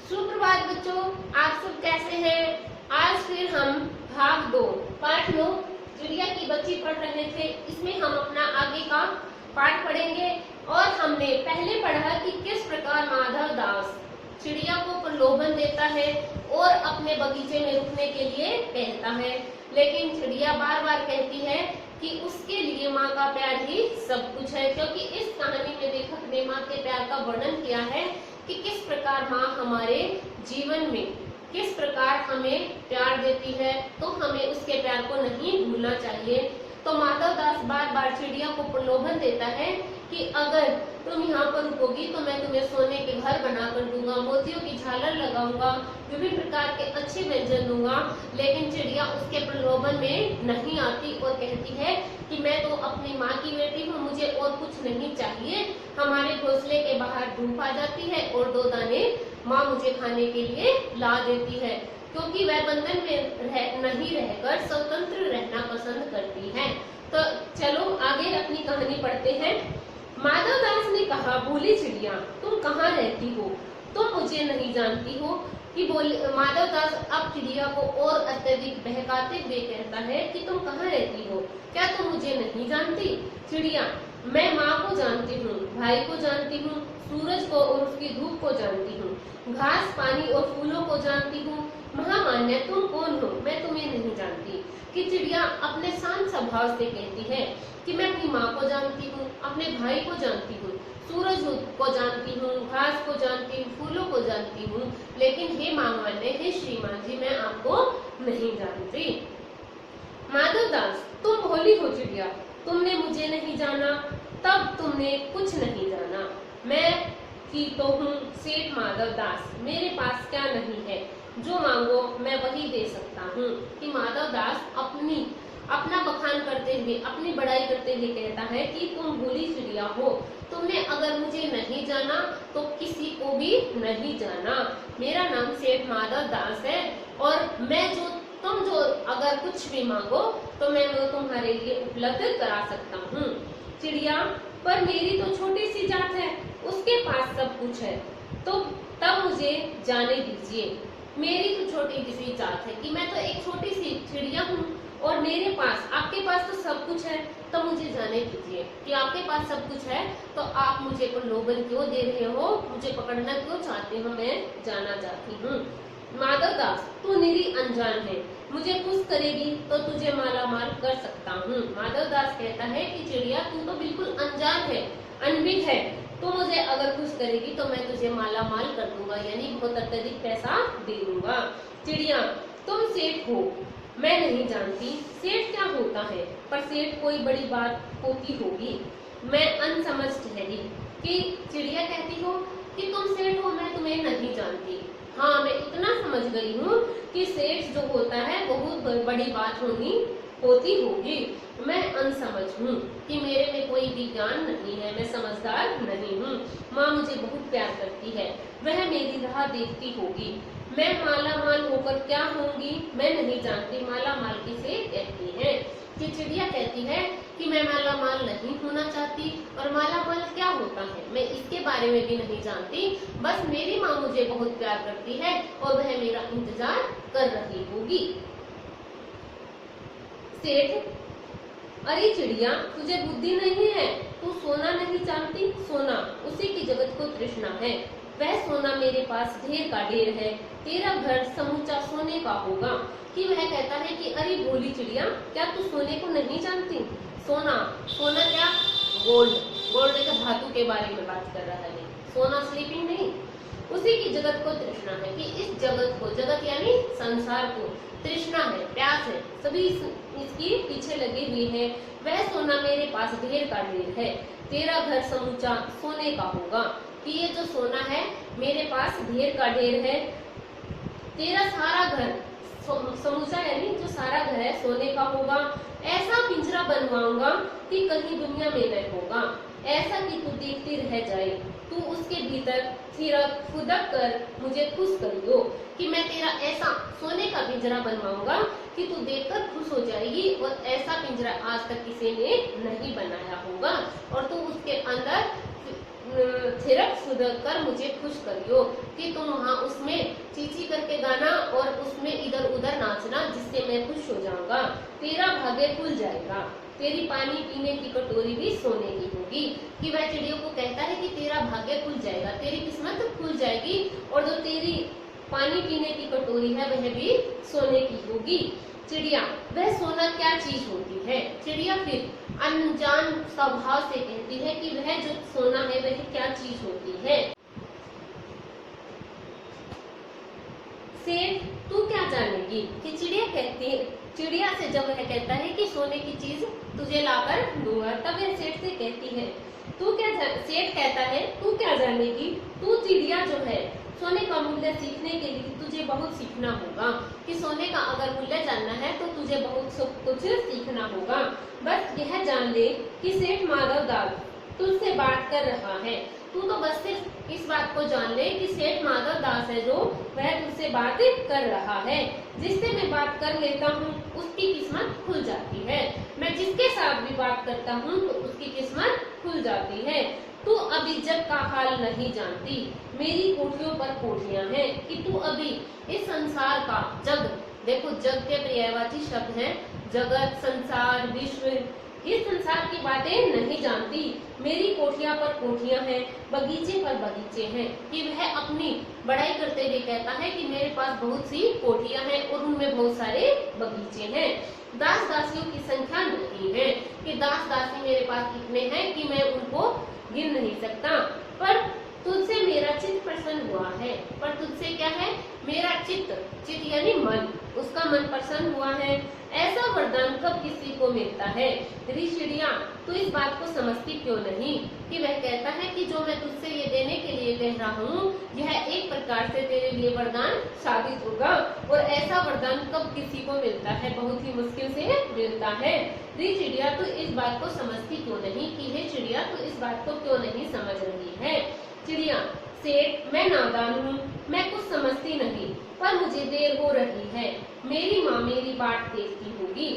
सुप्रभात बच्चों, आप सब कैसे हैं? आज फिर हम भाग 2 पाठ 9 चिड़िया की बच्ची पढ़ रहे थे। इसमें हम अपना आगे का पाठ पढ़ेंगे और हमने पहले पढ़ा कि किस प्रकार माधव दास चिड़िया को प्रलोभन देता है और अपने बगीचे में रुकने के लिए कहता है, लेकिन चिड़िया बार बार कहती है कि उसके लिए माँ का प्यार ही सब कुछ है। क्योंकि इस कहानी में लेखक ने माँ के प्यार का वर्णन किया है कि किस प्रकार माँ हमारे जीवन में किस प्रकार हमें प्यार देती है, तो हमें उसके प्यार को नहीं भूलना चाहिए। तो माधव दास बार बार चिड़िया को प्रलोभन देता है कि अगर तुम यहाँ पर रुकोगी तो मैं तुम्हें सोने के घर बनाकर दूंगा, मोतियों की झालर लगाऊंगा, विभिन्न प्रकार के अच्छे व्यंजन दूंगा। लेकिन चिड़िया उसके प्रलोभन में नहीं आती और कहती है कि मैं तो अपनी माँ की बेटी हूँ, मुझे और कुछ नहीं चाहिए। हमारे घोंसले के बाहर धूप आ जाती है और 2 दाने माँ मुझे खाने के लिए ला देती है, क्योंकि वह बंधन में नहीं रहकर स्वतंत्र रहना पसंद करती है। तो चलो आगे अपनी कहानी पढ़ते हैं। माधव दास ने कहा, बोली चिड़िया, तुम कहाँ रहती हो? तुम मुझे नहीं जानती हो? कि बोली माधव दास अब चिड़िया को और अत्यधिक बहकाते हुए कहता है कि तुम कहाँ रहती हो? क्या तुम मुझे नहीं जानती? चिड़िया, मैं माँ को जानती हूँ, भाई को जानती हूँ, सूरज को और उसकी धूप को जानती हूँ, घास पानी और फूलों को जानती हूँ। महामान्य, तुम कौन हो? मैं तुम्हें नहीं जानती। कि चिड़िया अपने शांत स्वभाव से कहती है कि मैं अपनी माँ को जानती हूँ, अपने भाई को जानती हूँ, सूरज को जानती हूँ, घास को जानती हूँ, फूलों को जानती हूँ, लेकिन हे महामान्य, हे श्रीमान जी, मैं आपको नहीं जानती। माधव दास, तुम भोली हो चिड़िया, तुमने मुझे नहीं जाना, तब तुमने कुछ नहीं जाना। मैं ही तो हूँ सेठ माधव दास, मेरे पास क्या नहीं है, जो मांगो मैं वही दे सकता हूँ। कि माधव दास अपना बखान करते हुए, अपनी बड़ाई करते हुए कहता है कि तुम भोली चिड़िया हो, तुमने अगर मुझे नहीं जाना तो किसी को भी नहीं जाना। मेरा नाम सेठ माधव दास है और तुम जो अगर कुछ भी मांगो तो मैं वो तुम्हारे लिए उपलब्ध करा सकता हूँ। चिड़िया, पर मेरी तो छोटी सी जात है, उसके पास सब कुछ है, तो तब मुझे जाने दीजिए। मेरी तो छोटी सी जात है कि मैं तो एक छोटी सी चिड़िया हूँ और मेरे पास, आपके पास तो सब कुछ है, तो मुझे जाने दीजिए। कि आपके पास सब कुछ है तो आप मुझे प्रलोभन क्यों दे रहे हो, मुझे पकड़ना क्यों चाहते हो? मैं जाना चाहती हूँ। माधव दास, तू निरी अनजान है, मुझे खुश करेगी तो तुझे माला माल कर सकता हूँ। माधव दास कहता है कि चिड़िया, तू तो बिल्कुल अनजान है, अनभिज्ञ है, तो मुझे अगर खुश करेगी तो मैं तुझे माला माल कर दूंगा, यानी बहुत अत्यधिक पैसा दे दूंगा। चिड़िया, तुम सेठ हो, मैं नहीं जानती सेठ क्या होता है, पर सेठ कोई बड़ी बात होती होगी, मैं अनसमझ ठहरी। कि चिड़िया कहती हो कि तुम सेठ हो, मैं तुम्हें नहीं जानती। हाँ, मैं इतना समझ गई हूँ कि सेठ जो होता है बहुत बड़ी बात होती होगी। मैं अनसमझ हूँ कि मेरे में कोई भी ज्ञान नहीं है, मैं समझदार नहीं हूँ। माँ मुझे बहुत प्यार करती है, वह मेरी राह देखती होगी। मैं माला माल होकर क्या होंगी, मैं नहीं जानती। माला माल किसे कहती है? कि चिड़िया कहती है कि मैं माला माल नहीं होना चाहती, और माला माल क्या होता है मैं इसके बारे में भी नहीं जानती। बस मेरी माँ मुझे बहुत प्यार करती है और वह मेरा इंतजार कर रही होगी। सेठ, अरे चिड़िया, तुझे बुद्धि नहीं है, तू सोना नहीं जानती? सोना उसी की जगत को तृष्णा है, वह सोना मेरे पास ढेर का ढेर है, तेरा घर समूचा सोने का होगा। कि वह कहता है कि अरे भोली चिड़िया, क्या तू सोने को नहीं जानती? सोना, सोना क्या? गोल्ड, गोल्ड के धातु के बारे में बात कर रहा है, सोना स्लीपिंग नहीं। उसी की जगत को तृष्णा है, कि इस जगत को, जगत यानी संसार को तृष्णा है, प्यास है, सभी इसकी पीछे लगे हुए हैं। वह सोना मेरे पास ढेर का ढेर है, तेरा घर समूचा सोने का होगा। कि ये जो सोना है मेरे पास ढेर का ढेर है, तेरा सारा घर समूचा यानी जो सारा घर है सोने का होगा। ऐसा पिंजरा बनवाऊंगा कि कहीं दुनिया में न होगा, ऐसा कि तू देखती रह जाए, तू उसके भीतर थिरक फुदक कर मुझे खुश कर दो। कि मैं तेरा ऐसा सोने का पिंजरा बनवाऊंगा कि तू देखकर खुश हो जाएगी, और ऐसा पिंजरा आज तक किसी ने नहीं बनाया होगा, और तू उसके अंदर थिरक सुधर कर मुझे खुश करियो, कि तुम वहाँ उसमें चींची करके गाना और उसमें इधर उधर नाचना, जिससे मैं खुश हो जाऊंगा। तेरा भाग्य खुल जाएगा, तेरी पानी पीने की कटोरी भी सोने की होगी। कि वह चिड़ियों को कहता है कि तेरा भाग्य खुल जाएगा, तेरी किस्मत खुल जाएगी, और जो तेरी पानी पीने की कटोरी है वह भी सोने की होगी। चिड़िया, वह सोना क्या चीज होती है? चिड़िया फिर अनजान स्वभाव से कहती है कि वह जो सोना है वह क्या चीज होती है। सेठ, तू क्या जानेगी? कि चिड़िया कहती है, चिड़िया से जब वह कहता है कि सोने की चीज तुझे लाकर दूंगा, तब वह सेठ से कहती है सेठ कहता है, तू क्या जानेगी? तू चिड़िया जो है, सोने का मूल्य सीखने के लिए तुझे बहुत सीखना होगा। कि सोने का अगर मूल्य जानना है तो तुझे बहुत कुछ सीखना होगा। बस यह जान ले कि सेठ माधव दास तुझसे बात कर रहा है। तू तो बस सिर्फ इस बात को जान ले कि सेठ माधव दास है जो वह तुझसे बात कर रहा है। जिससे मैं बात कर लेता हूँ उसकी किस्मत खुल जाती है। मैं जिसके साथ भी बात करता हूँ तो उसकी किस्मत खुल जाती है। तू अभी जग का हाल नहीं जानती, मेरी कोठियों पर कोठियां हैं। कि तू अभी इस संसार का, जग देखो जग के पर्यायवाची शब्द हैं, जगत, संसार, विश्व, इस संसार की बातें नहीं जानती। मेरी कोठियां पर कोठियां हैं, बगीचे पर बगीचे हैं। कि वह अपनी बड़ाई करते हुए कहता है कि मेरे पास बहुत सी कोठियां हैं और उनमें बहुत सारे बगीचे हैं। दास दासियों की संख्या नहीं है, कि दास दासी मेरे पास इतने हैं कि मैं उनको गिन नहीं सकता। पर तुझसे मेरा चित्त प्रसन्न हुआ है। पर तुझसे क्या है? मेरा चित्त, चित्त यानी मन, उसका मन प्रसन्न हुआ है। ऐसा वरदान कब किसी को मिलता है? चिड़िया, तू इस बात को समझती क्यों नहीं? कि वह कहता है कि जो मैं तुझसे ये देने के लिए कह रहा हूँ, यह एक प्रकार से तेरे लिए वरदान साबित होगा। और ऐसा वरदान कब किसी को मिलता है? बहुत ही मुश्किल से मिलता है। चिड़िया, तू इस बात को समझती क्यों नहीं? कि हे चिड़िया, तू इस बात को क्यों नहीं समझ रही है? चिड़िया, सेठ, मैं नादान हूँ, मैं कुछ समझती नहीं, पर मुझे देर हो रही है। मेरी माँ मेरी बाट देखती होगी।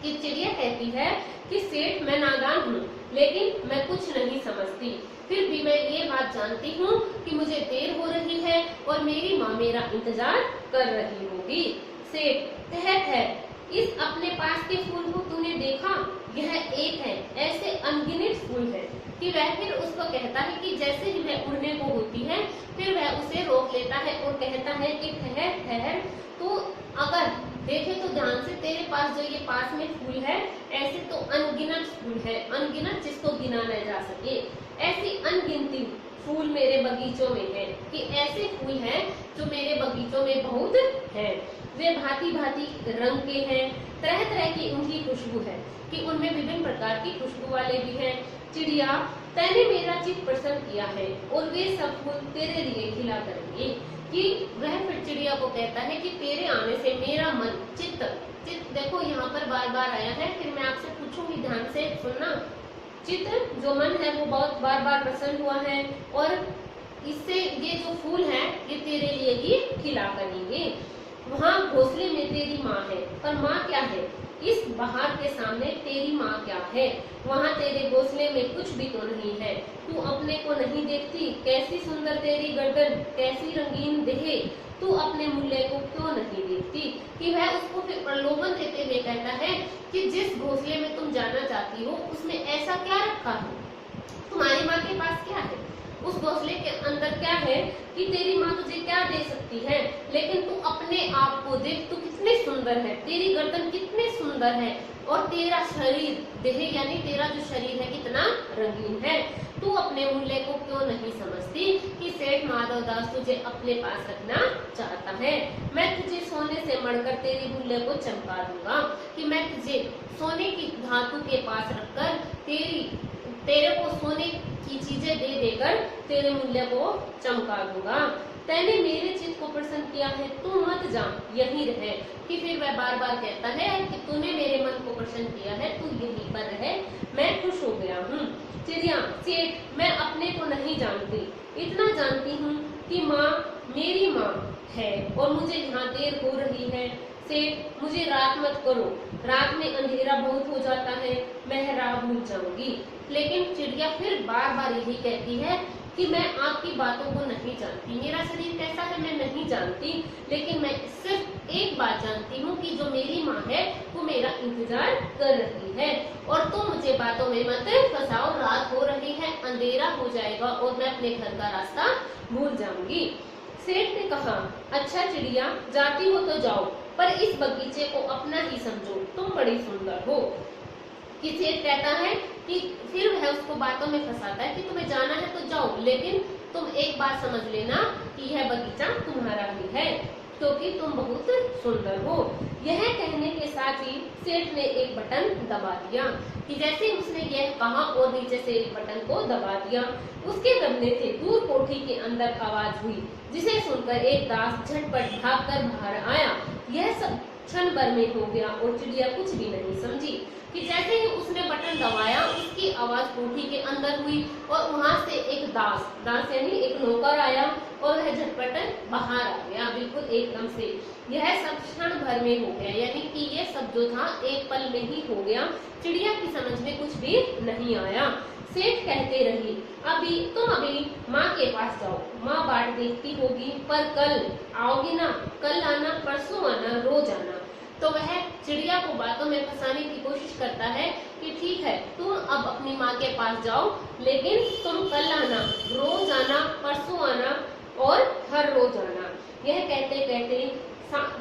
कि चिड़िया कहती है कि सेठ, मैं नादान हूँ, लेकिन मैं कुछ नहीं समझती, फिर भी मैं ये बात जानती हूँ कि मुझे देर हो रही है और मेरी माँ मेरा इंतजार कर रही होगी। सेठ, कहत है, इस अपने पास के फूल को तूने देखा? यह एक है, ऐसे अनगिनत फूल है। कि वह फिर उसको कहता है कि जैसे ही वह उड़ने को होती है, फिर वह उसे रोक लेता है और कहता है कि ठहर ठहर, तो अगर देखे तो ध्यान से, तेरे पास जो ये पास में फूल है, ऐसे तो अनगिनत फूल है, अनगिनत जिसको गिना न जा सके, ऐसी अनगिनती फूल मेरे बगीचों में है। कि ऐसे फूल हैं जो मेरे बगीचों में बहुत हैं। वे भांति भांति रंग के हैं, तरह तरह की उनकी खुशबू है, कि उनमें विभिन्न प्रकार की खुशबू वाले भी हैं। चिड़िया, तैने मेरा चित्त प्रसन्न किया है और वे सब फूल तेरे लिए खिला करेंगे। कि वह फिर चिड़िया को कहता है कि तेरे आने से मेरा मन, चित्त, चित्त देखो यहाँ पर बार बार आया है, फिर मैं आपसे पूछूंगी, ध्यान से सुनना। चित्त जो मन है वो बहुत बार बार प्रसन्न हुआ है और इससे ये जो फूल है ये तेरे लिए ही खिला करेंगे। वहाँ घोंसले में तेरी माँ है, पर माँ क्या है? इस बहार के सामने तेरी माँ क्या है? वहाँ तेरे घोंसले में कुछ भी तो नहीं है। तू अपने को नहीं देखती? कैसी सुंदर तेरी गर्दन, कैसी रंगीन देह, तू अपने मूल्य को क्यों नहीं देखती? कि वह उसको फिर प्रलोभन देते हुए कहता है कि जिस घोंसले में तुम जाना चाहती हो उसमें ऐसा क्या रखा है? तुम्हारी माँ के पास क्या है? उस घोंसले के अंदर क्या है कि तेरी माँ तुझे क्या दे सकती है? लेकिन तू अपने आप को देख, तू कितनी सुंदर है, तेरी गर्दन कितनी सुंदर है और तेरा शरीर, देह यानी तेरा जो शरीर है कितना रंगीन है। तू अपने मूल्य को क्यों नहीं समझती कि सेठ माधव दास तुझे अपने पास रखना चाहता है? मैं तुझे सोने से मढ़कर तेरी मूल्य को चमका दूंगा। कि मैं तुझे सोने की धातु के पास रखकर तेरे को सोने की चीजें दे देकर तेरे मूल्य को चमका दूंगा। तैने मेरे चित्त को प्रसन्न किया है, तू मत जा, यहीं रहे। कि फिर वह बार बार कहता है कि तूने मेरे मन को प्रसन्न किया है, तू यहीं पर रहे, मैं खुश हो गया हूँ। चिड़िया, सेठ, मैं अपने को नहीं जानती, इतना जानती हूँ कि माँ मेरी माँ है और मुझे यहाँ देर हो रही है। सेठ मुझे रात मत करो, रात में अंधेरा बहुत हो जाता है, मैं राह भूल जाऊंगी। लेकिन चिड़िया फिर बार बार यही कहती है कि मैं आपकी बातों को नहीं जानती, मेरा शरीर कैसा है मैं नहीं जानती, लेकिन मैं सिर्फ एक बात जानती हूँ कि जो मेरी माँ है वो मेरा इंतजार कर रही है और तुम मुझे बातों में मत फंसाओ, रात हो रही है, अंधेरा हो जाएगा और मैं अपने घर का रास्ता भूल जाऊंगी। सेठ ने कहा, अच्छा चिड़िया जाती हो तो जाओ, पर इस बगीचे को अपना ही समझो, तुम बड़ी सुंदर हो। कि सेठ कहता है कि फिर वह उसको बातों में फंसाता है कि तुम्हें जाना है तो जाओ, लेकिन तुम एक बात समझ लेना कि यह बगीचा तुम्हारा ही है क्योंकि तुम बहुत सुंदर हो। यह कहने के साथ ही सेठ ने एक बटन दबा दिया कि जैसे उसने यह कहा और नीचे से एक बटन को दबा दिया, उसके दबने से दूर कोठी के अंदर आवाज हुई, जिसे सुनकर एक दास झटपट भागकर बाहर आया। यह सब क्षण भर में हो गया और चिड़िया कुछ भी नहीं समझी कि जैसे ही उसने बटन दबाया उसकी आवाज कोठी के अंदर हुई और वहां से एक दास यानी एक नौकर आया और वह झटपट बाहर आ गया बिल्कुल एकदम से। यह सब क्षण भर में हो गया, यानी कि ये सब जो था एक पल में ही हो गया। चिड़िया की समझ में कुछ भी नहीं आया। सेठ कहते रही, तुम अभी माँ के पास जाओ, माँ बाट देखती होगी, पर कल आओगी ना, कल आना, परसों आना, रोज आना। तो वह चिड़िया को बातों में फंसाने की कोशिश करता है कि ठीक है तुम अब अपनी माँ के पास जाओ, लेकिन तुम कल आना, रोज आना, परसों आना और हर रोज आना। यह कहते कहते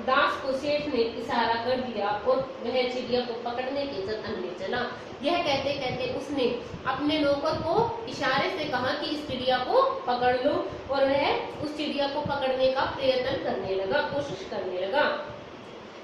दास को सेठ ने इशारा कर दिया और वह चिड़िया को पकड़ने के जतन में चला। यह कहते कहते उसने अपने नौकर को इशारे से कहा कि इस चिड़िया को पकड़ लो और वह उस चिड़िया को पकड़ने का प्रयत्न करने लगा, कोशिश करने लगा।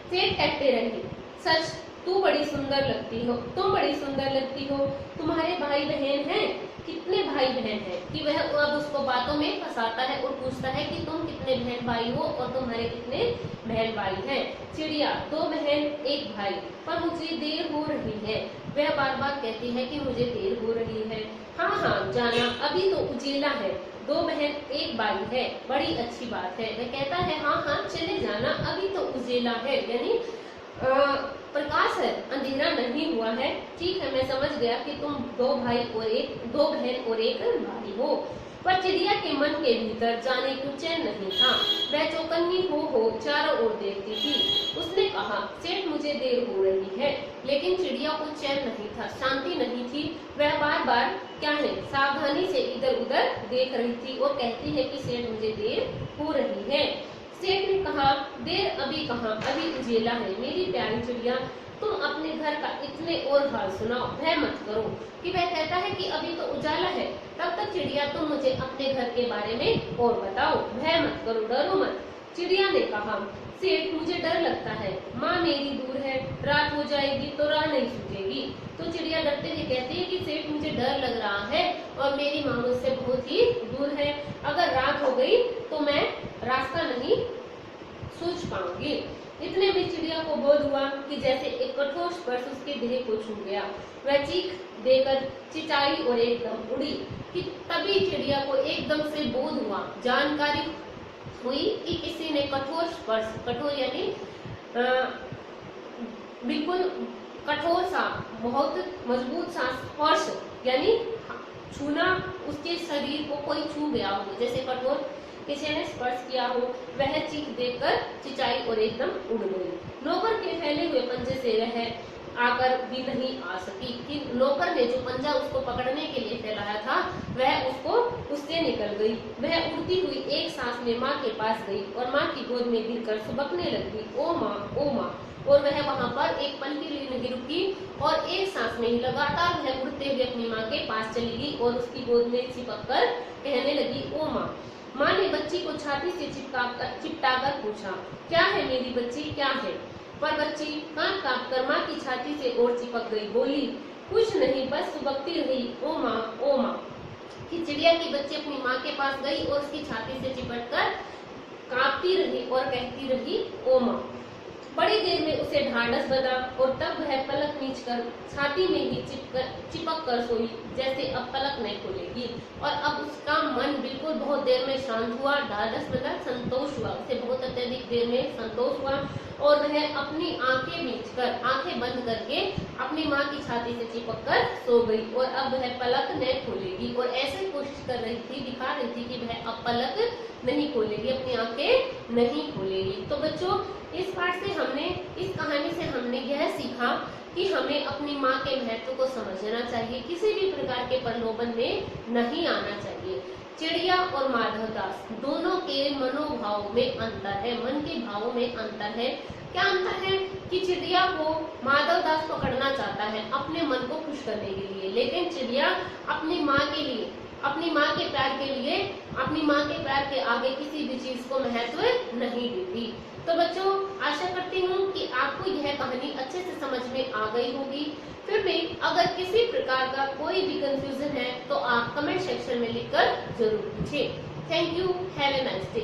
सेठ कहते रहे, सच तू बड़ी सुंदर लगती हो, तुम बड़ी सुंदर लगती हो। तुम्हारे भाई बहन हैं? कितने भाई बहन हैं? कि वह अब उसको बातों में फंसाता है और पूछता है कि तुम कितने बहन भाई हो और तुम्हारे कितने बहन भाई हैं? चिड़िया, 2 बहन 1 भाई, पर मुझे देर हो रही है। वह बार बार कहती है कि मुझे देर हो रही है। हाँ हाँ जाना, अभी तो उजेला है, 2 बहन 1 भाई है, बड़ी अच्छी बात है। वह कहता है हाँ हाँ चले जाना, अभी तो उजेला है, यानी प्रकाश है, अंधेरा नहीं हुआ है। ठीक है मैं समझ गया कि तुम 2 बहन और 1 भाई हो। पर चिड़िया के मन के भीतर जाने को चैन नहीं था। वह चौकन्नी हो चारों ओर देखती थी। उसने कहा, सेठ मुझे देर हो रही है, लेकिन चिड़िया को चैन नहीं था, शांति नहीं थी। वह बार बार क्या है सावधानी से इधर उधर देख रही थी और कहती है कि सेठ मुझे देर हो रही है। सेठ ने कहा, देर अभी कहाँ, अभी उजेला है। मेरी प्यारी चिड़िया, तुम अपने घर का इतने और हाल सुनाओ, भय मत करो। कि वह कहता है कि अभी तो उजाला है, तब तक चिड़िया तुम मुझे अपने घर के बारे में और बताओ, भय मत करो, डरो मत। चिड़िया ने कहा, सेठ मुझे डर लगता है, माँ मेरी दूर है, रात हो जाएगी तो राह नहीं सूझेगी। तो चिड़िया डरते हुए कहती है कि सेठ मुझे डर लग रहा है और मेरी माँ मुझसे बहुत ही दूर है, अगर रात हो गई तो मैं रास्ता नहीं सूझ पाऊंगी। इतने में चिड़िया को बोध हुआ कि जैसे एक कठोर स्पर्श उसके देह को छू गया। वह चीख देकर चिचाई और एकदम उड़ी। कि तभी चिड़िया को एकदम से बोध हुआ, जानकारी हुई कि किसी ने कठोर स्पर्श, कठोर यानी बिल्कुल कठोर सा, बहुत मजबूत सा स्पर्श यानी छूना, उसके शरीर को कोई छू गया हो, जैसे कठोर किसी ने स्पर्श किया हो। वह चीख देकर चिचाई और एकदम उड़ गई। नौकर के फैले हुए पंजे से वह आकर भी नहीं आ सकी कि नौकर ने जो पंजा उसको पकड़ने के लिए फैलाया था वह उससे निकल गई। वह उड़ती हुई एक सांस में माँ के पास गई और माँ की गोद में गिरकर सुबकने लगी, ओ माँ ओ माँ। और वह वहां पर एक पल के लिए नहीं रुकी और एक सांस में ही लगातार वह उड़ते हुए अपनी माँ के पास चली गई और उसकी गोद में चिपक कर कहने लगी, ओ माँ। माँ ने बच्ची को छाती से चिपटाकर पूछा, क्या है मेरी बच्ची, क्या है? पर बच्ची कांप कर माँ की छाती से और चिपक गई, बोली, कुछ नहीं, बस सुबकती रही, ओ माँ ओ माँ। कि चिड़िया की बच्ची अपनी माँ के पास गई और उसकी छाती से चिपटकर कांपती रही और कहती रही, ओ माँ। बड़ी देर में उसे ढांढस बंधा और तब वह पलक नीचकर छाती में ही चिपक कर सोई, जैसे अब पलक नहीं खोलेगी। और अब उसका मन बिल्कुल बिल्कुल बहुत देर में शांत हुआ। ढाढ़स मतलब संतोष हुआ, उसे बहुत अत्यधिक देर में संतोष हुआ और वह अपनी आंखें मीचकर, आंखें बंद करके अपनी माँ की छाती से चिपक कर सो गई और अब वह पलक नहीं खोलेगी। और ऐसे कोशिश कर रही थी, दिखा रही थी कि वह अब पलक नहीं खोलेगी, अपनी आंखें नहीं खोलेगी। तो बच्चों, इस पाठ से हमने, इस कहानी से हमने यह सीखा कि हमें अपनी माँ के महत्व को समझना चाहिए, किसी भी प्रकार के प्रलोभन में नहीं आना चाहिए। चिड़िया और माधवदास दोनों के मनोभाव में अंतर है, मन के भावों में अंतर है। क्या अंतर है कि चिड़िया को माधवदास पकड़ना चाहता है अपने मन को खुश करने के लिए, लेकिन चिड़िया अपनी माँ के लिए, अपनी माँ के प्यार के लिए, अपनी माँ के प्यार के आगे किसी भी चीज को महत्व नहीं देती। तो बच्चों, आशा करती हूँ कि आपको यह कहानी अच्छे से समझ में आ गई होगी। फिर भी अगर किसी प्रकार का कोई भी कंफ्यूजन है तो आप कमेंट सेक्शन में लिखकर जरूर पूछें। Thank you, have a nice day.